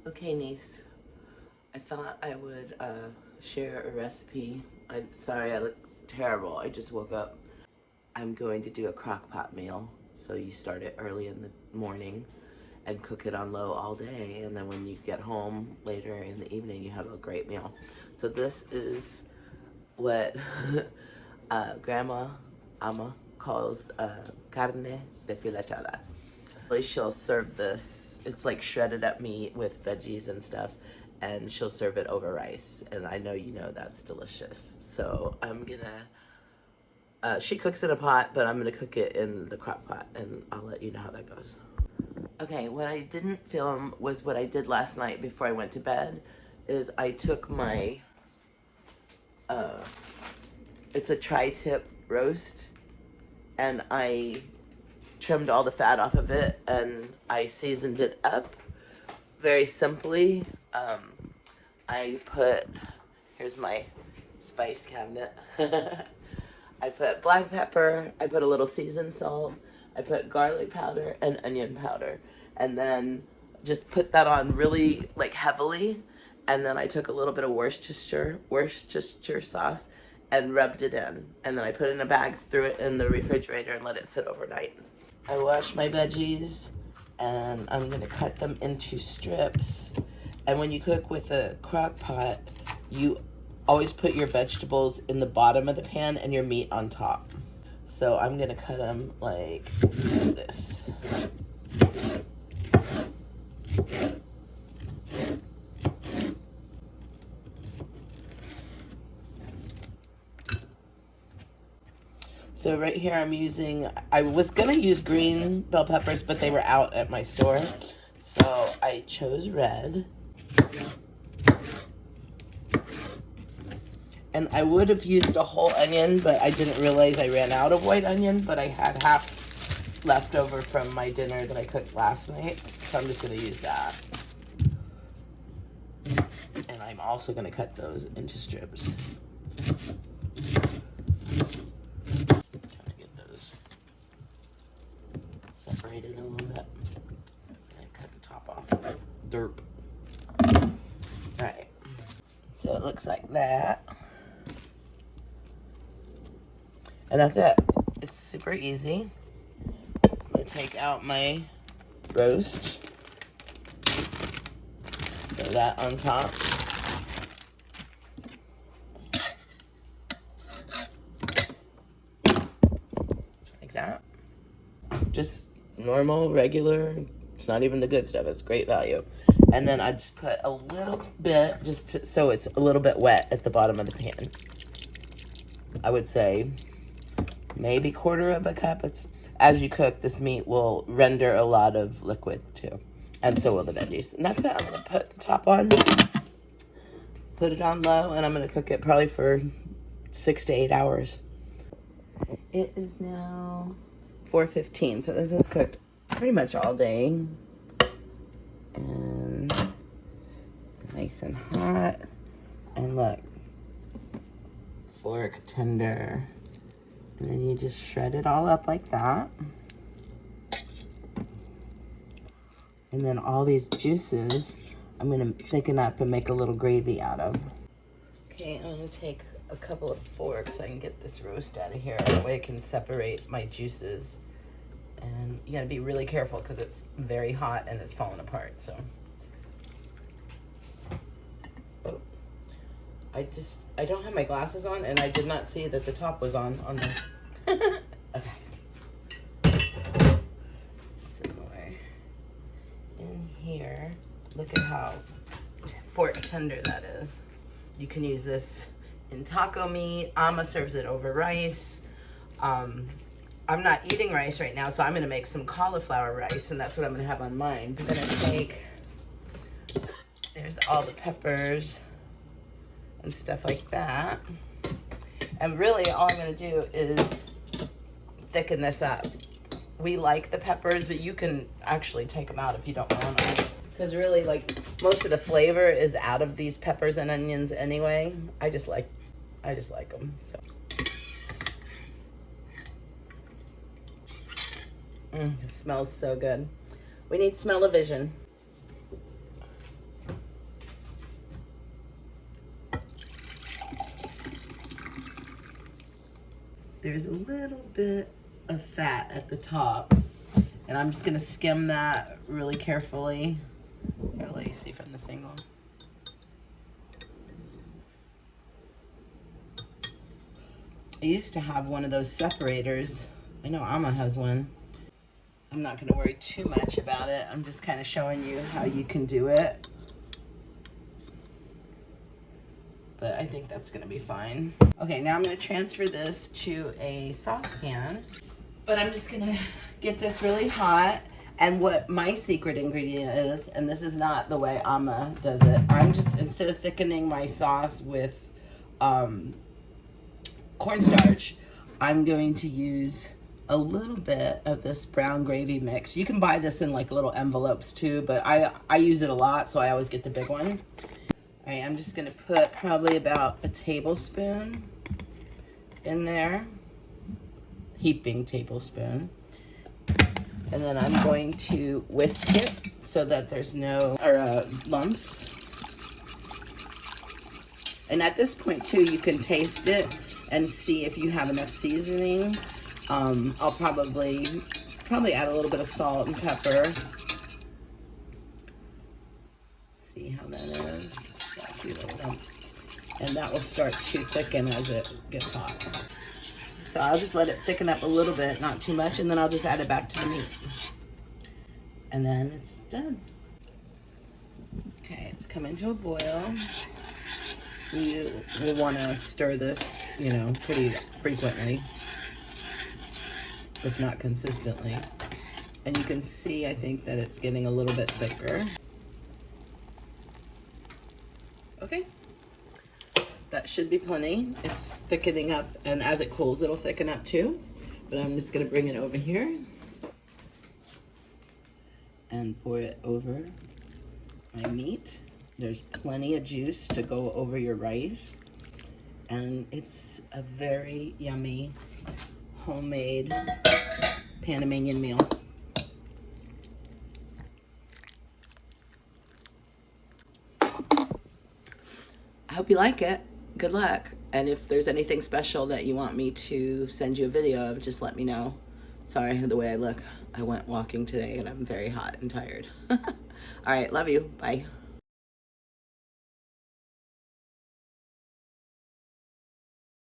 Okay, niece. I thought I would share a recipe. I'm sorry I look terrible. I just woke up. I'm going to do a crock pot meal. So you start it early in the morning and cook it on low all day. And then when you get home later in the evening, you have a great meal. So this is what Grandma Ama calls carne de filechada. She'll serve this. It's like shredded up meat with veggies and stuff, and she'll serve it over rice. And I know you know that's delicious. So I'm gonna. She cooks in a pot, but I'm gonna cook it in the crock pot, and I'll let you know how that goes. Okay, what I didn't film was what I did last night before I went to bed. Is I took my. It's a tri-tip roast, and I trimmed all the fat off of it and I seasoned it up very simply. I put, here's my spice cabinet. I put black pepper, I put a little seasoned salt, I put garlic powder and onion powder, and then just put that on really like heavily. And then I took a little bit of Worcestershire sauce and rubbed it in. And then I put it in a bag, threw it in the refrigerator and let it sit overnight. I wash my veggies and I'm gonna cut them into strips. And when you cook with a crock pot, you always put your vegetables in the bottom of the pan and your meat on top. So I'm gonna cut them like this. So right here I'm using, I was gonna use green bell peppers, but they were out at my store. So I chose red. And I would have used a whole onion, but I didn't realize I ran out of white onion, but I had half left over from my dinner that I cooked last night. So I'm just gonna use that. And I'm also gonna cut those into strips. Separated a little bit and cut the top off. Derp. Alright, so it looks like that, and that's it. It's super easy. I'm gonna take out my roast, throw that on top. Just like that. Just normal, regular. It's not even the good stuff. It's great value. And then I just put a little bit, so it's a little bit wet at the bottom of the pan. I would say maybe quarter of a cup. It's, as you cook, this meat will render a lot of liquid too. And so will the veggies. And that's it. I'm going to put the top on, put it on low, and I'm going to cook it probably for 6 to 8 hours. It is now 4:15, so this is cooked pretty much all day. And nice and hot. And look, fork tender. And then you just shred it all up like that. And then all these juices, I'm gonna thicken up and make a little gravy out of. Okay, I'm gonna take a couple of forks so I can get this roast out of here. That way I can separate my juices. And you gotta be really careful because it's very hot and it's falling apart, so. Oh. I don't have my glasses on and I did not see that the top was on this. Okay. Similar. In here, look at how fork tender that is. You can use this in taco meat. Ama serves it over rice. I'm not eating rice right now, so I'm gonna make some cauliflower rice, and that's what I'm gonna have on mine. I'm gonna take, there's all the peppers and stuff like that. And really all I'm gonna do is thicken this up. We like the peppers, but you can actually take them out if you don't want them. Because really, like, most of the flavor is out of these peppers and onions anyway. I just like them, so. It smells so good. We need smell-o-vision. there's a little bit of fat at the top. And I'm just gonna skim that really carefully. I'll let you see from this angle. I used to have one of those separators. I know Amma has one. I'm not gonna worry too much about it. I'm just kind of showing you how you can do it. But I think that's gonna be fine. Okay, now I'm gonna transfer this to a saucepan. But I'm just gonna get this really hot. And what my secret ingredient is, and this is not the way Amma does it, I'm just, instead of thickening my sauce with cornstarch, I'm going to use a little bit of this brown gravy mix. You can buy this in like little envelopes too, but I use it a lot, so I always get the big one. All right, I'm just gonna put probably about a tablespoon in there, heaping tablespoon. And then I'm going to whisk it so that there's no lumps. And at this point too, you can taste it and see if you have enough seasoning. I'll probably add a little bit of salt and pepper. See how that is. And that will start to thicken as it gets hot. So I'll just let it thicken up a little bit, not too much, and then I'll just add it back to the meat. And then it's done. Okay, it's coming to a boil. You will want to stir this, you know, pretty frequently, if not consistently. And you can see, I think, that it's getting a little bit thicker. Okay. That should be plenty. It's thickening up, and as it cools, it'll thicken up too. But I'm just gonna bring it over here and pour it over my meat. There's plenty of juice to go over your rice. And it's a very yummy, homemade Panamanian meal. I hope you like it. Good luck. And if there's anything special that you want me to send you a video of, just let me know. Sorry the way I look. I went walking today and I'm very hot and tired. All right, love you. Bye.